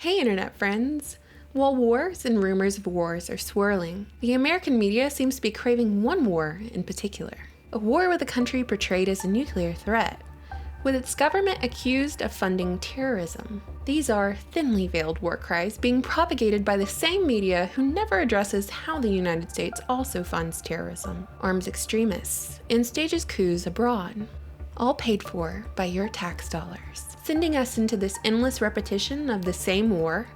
Hey internet friends! While wars and rumors of wars are swirling, the American media seems to be craving one war in particular. A war with a country portrayed as a nuclear threat, with its government accused of funding terrorism. These are thinly veiled war cries being propagated by the same media who never addresses how the United States also funds terrorism, arms extremists, and stages coups abroad. All paid for by your tax dollars, sending us into this endless repetition of the same war,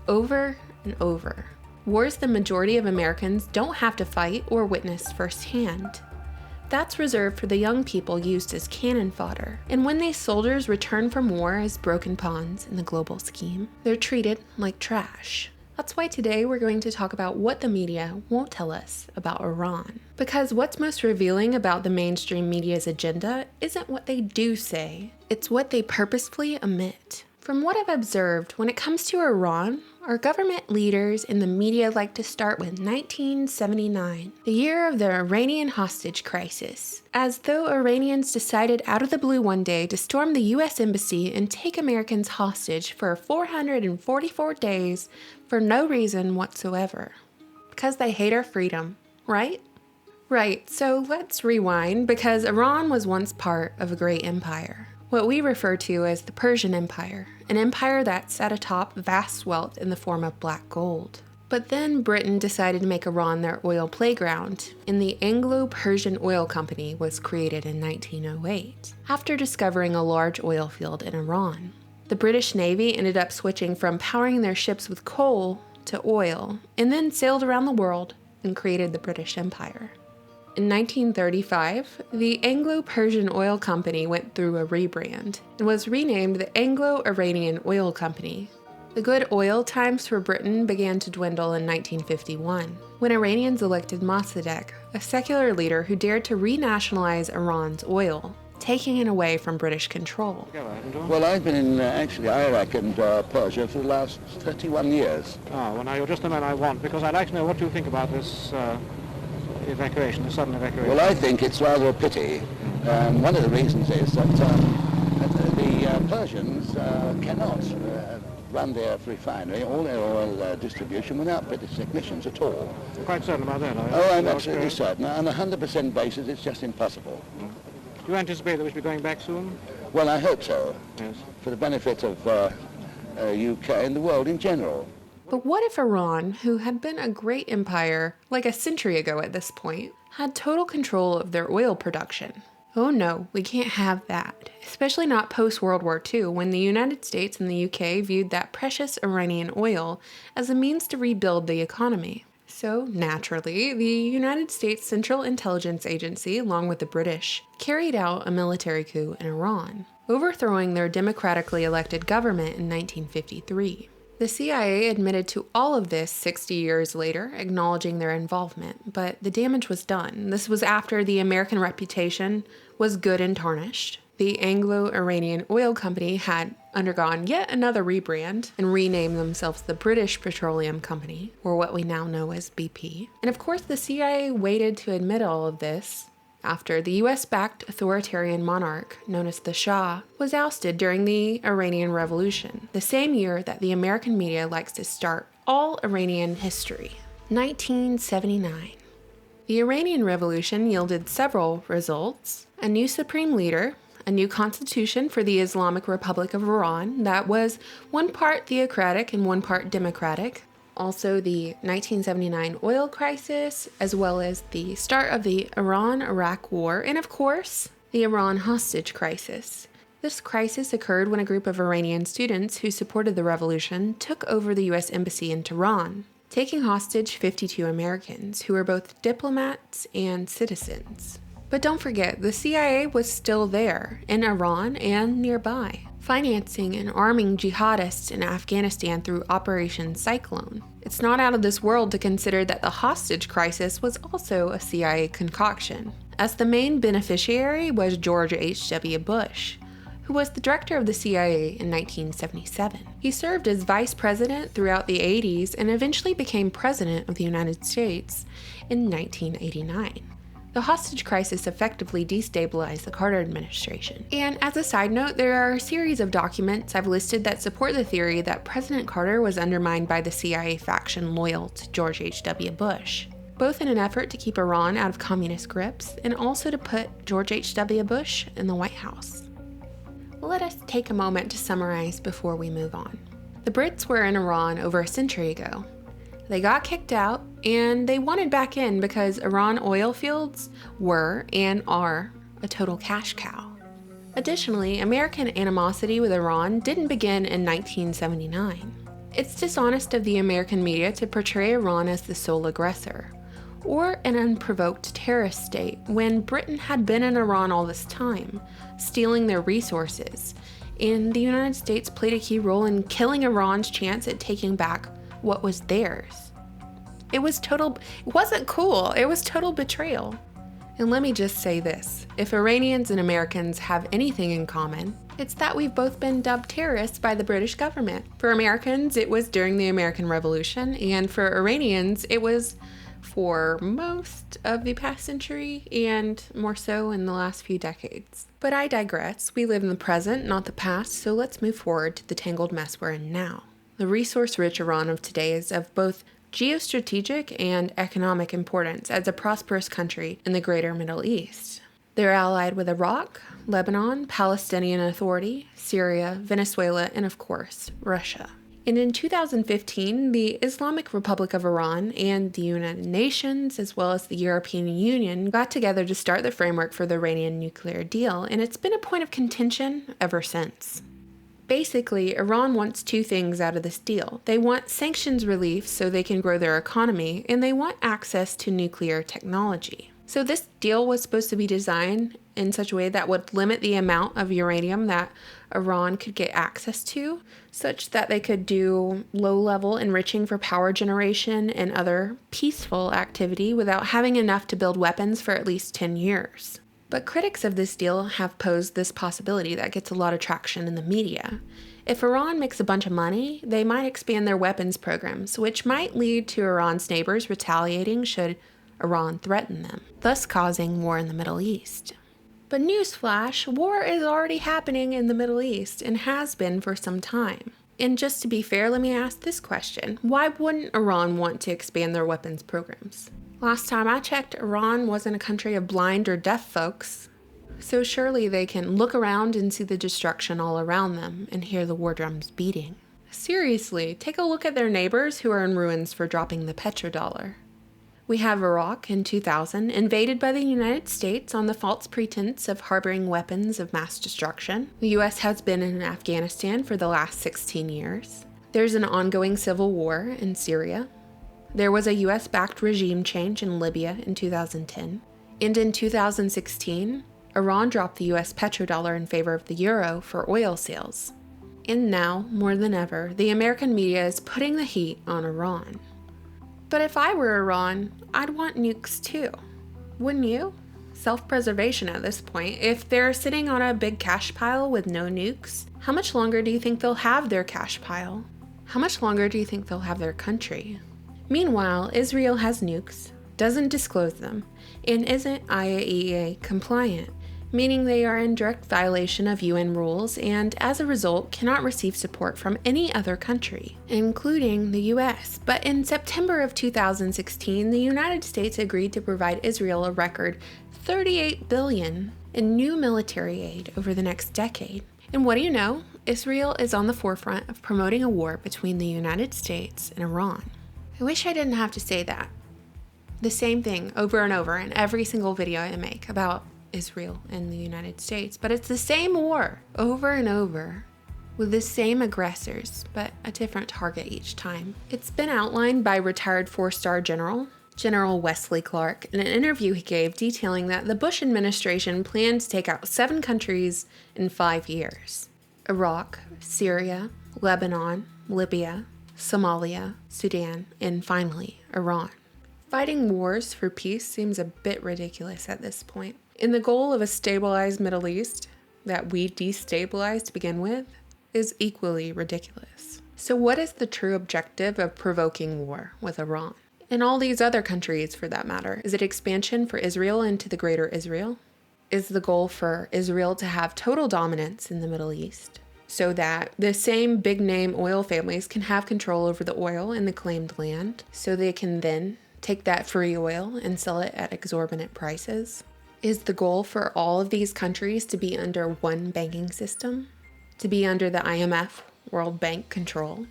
over and over. Wars the majority of Americans don't have to fight or witness firsthand. That's reserved for the young people used as cannon fodder, and when these soldiers return from war as broken pawns in the global scheme, they're treated like trash. That's why today we're going to talk about what the media won't tell us about Iran. Because what's most revealing about the mainstream media's agenda isn't what they do say, it's what they purposefully omit. From what I've observed, when it comes to Iran, our government leaders in the media like to start with 1979, the year of the Iranian hostage crisis, as though Iranians decided out of the blue one day to storm the US embassy and take Americans hostage for 444 days for no reason whatsoever. Because they hate our freedom, right? Right, so let's rewind, because Iran was once part of a great empire. What we refer to as the Persian Empire, an empire that sat atop vast wealth in the form of black gold. But then Britain decided to make Iran their oil playground, and the Anglo-Persian Oil Company was created in 1908, after discovering a large oil field in Iran. The British Navy ended up switching from powering their ships with coal to oil, and then sailed around the world and created the British Empire. In 1935, the Anglo-Persian Oil Company went through a rebrand and was renamed the Anglo-Iranian Oil Company. The good oil times for Britain began to dwindle in 1951, when Iranians elected Mossadegh, a secular leader who dared to renationalize Iran's oil, taking it away from British control. Well, I've been in Iraq and Persia for the last 31 years. Oh, well now you're just the man I want, because I'd like to know what you think about this evacuation, the sudden evacuation. Well, I think it's rather a pity. One of the reasons is that the Persians cannot run their refinery, all their oil distribution, without British technicians at all. You're quite certain about that, are you? Oh, I'm absolutely certain. On a 100% basis, it's just impossible. Do you anticipate that we should be going back soon? Well, I hope so. Yes. For the benefit of UK and the world in general. But what if Iran, who had been a great empire like a century ago at this point, had total control of their oil production? Oh no, we can't have that, especially not post-World War II, when the United States and the UK viewed that precious Iranian oil as a means to rebuild the economy. So, naturally, the United States Central Intelligence Agency, along with the British, carried out a military coup in Iran, overthrowing their democratically elected government in 1953. The CIA admitted to all of this 60 years later, acknowledging their involvement, but the damage was done. This was after the American reputation was good and tarnished. The Anglo-Iranian Oil Company had undergone yet another rebrand and renamed themselves the British Petroleum Company, or what we now know as BP. And of course, the CIA waited to admit all of this after the US-backed authoritarian monarch, known as the Shah, was ousted during the Iranian Revolution, the same year that the American media likes to start all Iranian history, 1979. The Iranian Revolution yielded several results: a new supreme leader, a new constitution for the Islamic Republic of Iran that was one part theocratic and one part democratic, also the 1979 oil crisis, as well as the start of the Iran-Iraq War, and of course, the Iran hostage crisis. This crisis occurred when a group of Iranian students who supported the revolution took over the US Embassy in Tehran, taking hostage 52 Americans who were both diplomats and citizens. But don't forget, the CIA was still there, in Iran and nearby, financing and arming jihadists in Afghanistan through Operation Cyclone. It's not out of this world to consider that the hostage crisis was also a CIA concoction, as the main beneficiary was George H.W. Bush, who was the director of the CIA in 1977. He served as vice president throughout the 80s and eventually became president of the United States in 1989. The hostage crisis effectively destabilized the Carter administration. And as a side note, there are a series of documents I've listed that support the theory that President Carter was undermined by the CIA faction loyal to George H.W. Bush, both in an effort to keep Iran out of communist grips and also to put George H.W. Bush in the White House. Let us take a moment to summarize before we move on. The Brits were in Iran over a century ago. They got kicked out, and they wanted back in because Iran oil fields were and are a total cash cow. Additionally, American animosity with Iran didn't begin in 1979. It's dishonest of the American media to portray Iran as the sole aggressor, or an unprovoked terrorist state, when Britain had been in Iran all this time, stealing their resources, and the United States played a key role in killing Iran's chance at taking back what was theirs. It wasn't cool. It was total betrayal. And let me just say this. If Iranians and Americans have anything in common, it's that we've both been dubbed terrorists by the British government. For Americans, it was during the American Revolution, and for Iranians, it was for most of the past century and more so in the last few decades. But I digress. We live in the present, not the past, so let's move forward to the tangled mess we're in now. The resource-rich Iran of today is of both geostrategic and economic importance as a prosperous country in the greater Middle East. They're allied with Iraq, Lebanon, Palestinian Authority, Syria, Venezuela, and of course, Russia. And in 2015, the Islamic Republic of Iran and the United Nations, as well as the European Union, got together to start the framework for the Iranian nuclear deal, and it's been a point of contention ever since. Basically, Iran wants two things out of this deal. They want sanctions relief so they can grow their economy, and they want access to nuclear technology. So this deal was supposed to be designed in such a way that would limit the amount of uranium that Iran could get access to, such that they could do low-level enriching for power generation and other peaceful activity without having enough to build weapons for at least 10 years. But critics of this deal have posed this possibility that gets a lot of traction in the media. If Iran makes a bunch of money, they might expand their weapons programs, which might lead to Iran's neighbors retaliating should Iran threaten them, thus causing war in the Middle East. But newsflash, war is already happening in the Middle East and has been for some time. And just to be fair, let me ask this question. Why wouldn't Iran want to expand their weapons programs? Last time I checked, Iran wasn't a country of blind or deaf folks, so surely they can look around and see the destruction all around them and hear the war drums beating. Seriously, take a look at their neighbors who are in ruins for dropping the petrodollar. We have Iraq in 2000, invaded by the United States on the false pretense of harboring weapons of mass destruction. The US has been in Afghanistan for the last 16 years. There's an ongoing civil war in Syria. There was a US-backed regime change in Libya in 2010. And in 2016, Iran dropped the US petrodollar in favor of the euro for oil sales. And now, more than ever, the American media is putting the heat on Iran. But if I were Iran, I'd want nukes too. Wouldn't you? Self-preservation at this point. If they're sitting on a big cash pile with no nukes, how much longer do you think they'll have their cash pile? How much longer do you think they'll have their country? Meanwhile, Israel has nukes, doesn't disclose them, and isn't IAEA compliant, meaning they are in direct violation of UN rules and, as a result, cannot receive support from any other country, including the US. But in September of 2016, the United States agreed to provide Israel a record $38 billion in new military aid over the next decade. And what do you know? Israel is on the forefront of promoting a war between the United States and Iran. I wish I didn't have to say that. The same thing over and over in every single video I make about Israel and the United States, but it's the same war over and over with the same aggressors, but a different target each time. It's been outlined by retired four-star General Wesley Clark in an interview he gave detailing that the Bush administration planned to take out 7 countries in 5 years: Iraq, Syria, Lebanon, Libya, Somalia, Sudan, and finally, Iran. Fighting wars for peace seems a bit ridiculous at this point. And the goal of a stabilized Middle East that we destabilized to begin with is equally ridiculous. So what is the true objective of provoking war with Iran? And all these other countries, for that matter. Is it expansion for Israel into the greater Israel? Is the goal for Israel to have total dominance in the Middle East so that the same big name oil families can have control over the oil in the claimed land so they can then take that free oil and sell it at exorbitant prices? Is the goal for all of these countries to be under one banking system? To be under the IMF, World Bank control?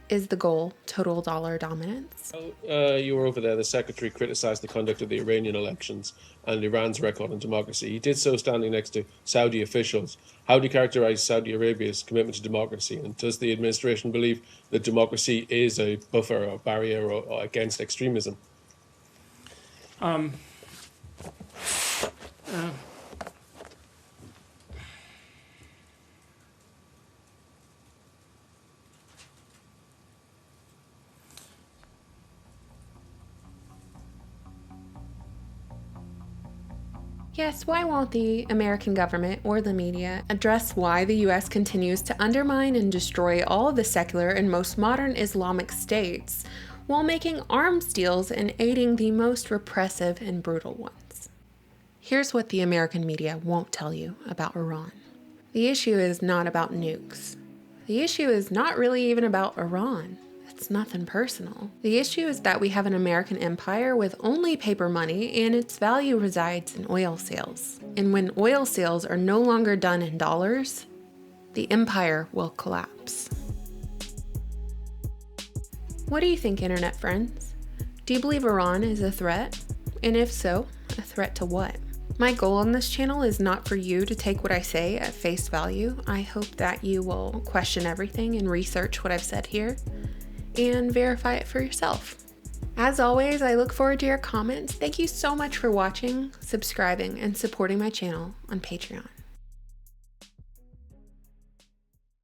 Is the goal total dollar dominance? You were over there. The secretary criticized the conduct of the Iranian elections and Iran's record on democracy. He did so standing next to Saudi officials. How do you characterize Saudi Arabia's commitment to democracy? And does the administration believe that democracy is a buffer or barrier or against extremism? Yes, why won't the American government or the media address why the US continues to undermine and destroy all of the secular and most modern Islamic states while making arms deals and aiding the most repressive and brutal ones? Here's what the American media won't tell you about Iran. The issue is not about nukes. The issue is not really even about Iran. It's nothing personal. The issue is that we have an American empire with only paper money and its value resides in oil sales. And when oil sales are no longer done in dollars, the empire will collapse. What do you think, internet friends? Do you believe Iran is a threat? And if so, a threat to what? My goal on this channel is not for you to take what I say at face value. I hope that you will question everything and research what I've said here and verify it for yourself. As always, I look forward to your comments. Thank you so much for watching, subscribing, and supporting my channel on Patreon.